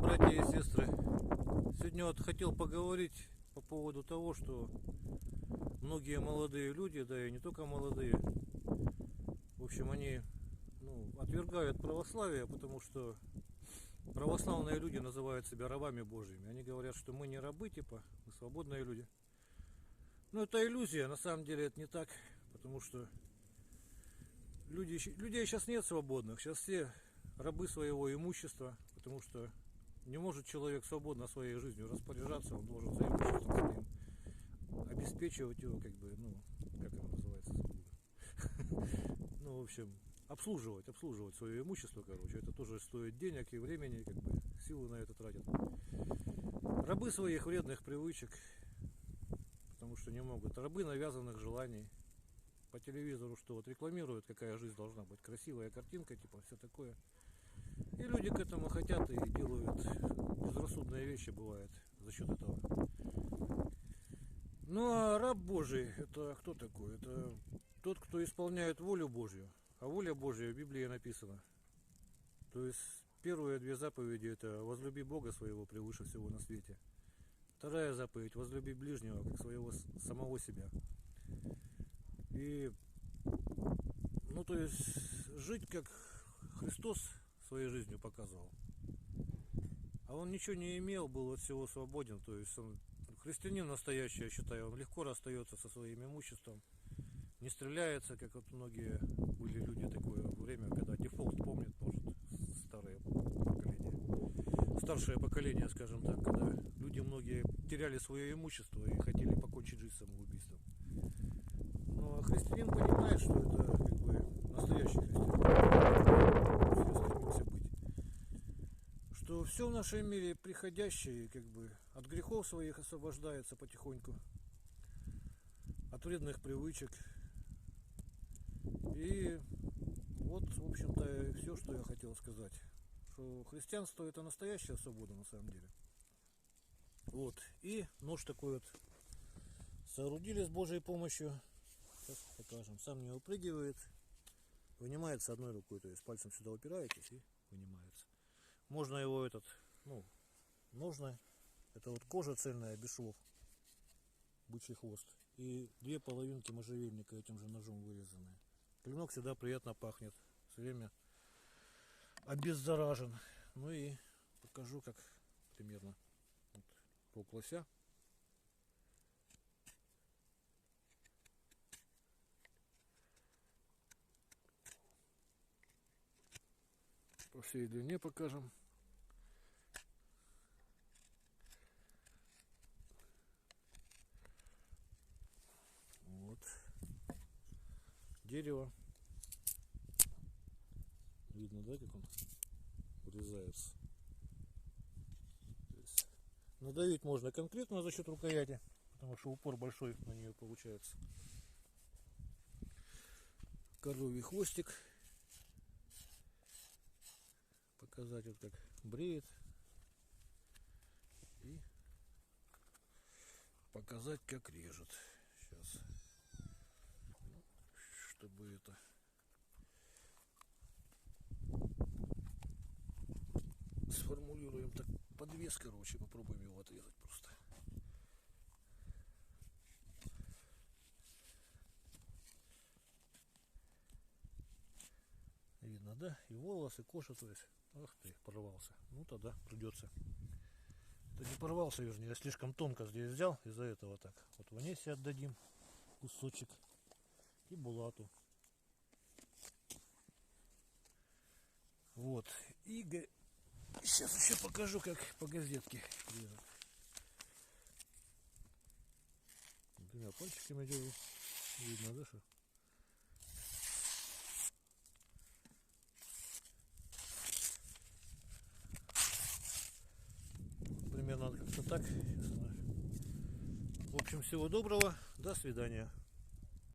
братья и сестры. Сегодня вот хотел поговорить по поводу того, что многие молодые люди, да и не только молодые, в общем, они отвергают православие, потому что православные люди называют себя рабами Божьими. Они говорят, что мы не рабы, типа, мы свободные люди. Но это иллюзия, на самом деле это не так, потому что людей сейчас нет свободных, сейчас все рабы своего имущества, потому что не может человек свободно своей жизнью распоряжаться, он должен за имуществом своим обеспечивать его, как это называется, в общем, обслуживать свое имущество, короче, это тоже стоит денег и времени, силы на это тратят. Рабы своих вредных привычек, потому что не могут, рабы навязанных желаний. По телевизору что вот рекламируют, какая жизнь должна быть, красивая картинка, типа все такое. И люди к этому хотят и делают безрассудные вещи, бывает, за счет этого. Ну а раб Божий, это кто такой? Это тот, кто исполняет волю Божью. А воля Божья в Библии написана. То есть первые две заповеди — это возлюби Бога своего превыше всего на свете. Вторая заповедь — возлюби ближнего как своего самого себя. И то есть жить как Христос своей жизнью показывал. А он ничего не имел, был от всего свободен. То есть он христианин настоящий, я считаю, он легко расстается со своим имуществом, не стреляется, как вот многие были люди такое время, когда дефолт помнит, может, старшее поколение, скажем так, когда люди многие теряли свое имущество и хотели покончить жизнь самоубийством. Но христианин понимает, что это настоящий христианин. Все стремимся быть. Что все в нашем мире приходящее, от грехов своих освобождается потихоньку, от вредных привычек. И вот, в общем-то, все, что я хотел сказать. Что христианство — это настоящая свобода на самом деле. Вот. И нож такой вот соорудили с Божьей помощью. Сейчас покажем. Сам не упрыгивает. Вынимается одной рукой, то есть пальцем сюда упираетесь и вынимается. Можно его ножны. Это вот кожа цельная, без швов. Бычий хвост. И две половинки можжевельника этим же ножом вырезанные. Клинок всегда приятно пахнет. Все время обеззаражен. Ну и покажу, как примерно. Вот, рог лося. По всей длине покажем. Вот. Дерево. Видно, да, как он урезается. То есть надавить можно конкретно за счет рукояти, потому что упор большой на нее получается. Коровий хвостик. Показать вот как бреет. И показать как режет. Сейчас. Чтобы это... Сформулируем так подвес, короче, попробуем его отрезать просто. Видно, да? И волосы, кожа, то есть. Ах ты, порвался. Ну тогда придется. Да не порвался, вернее, я слишком тонко здесь взял, из-за этого так. Вот Ванессе отдадим кусочек и Булату. Вот. И сейчас еще покажу, как по газетке режут. Двумя пальчиками делаю. Видно, да, что? Примерно как-то так. В общем, всего доброго. До свидания.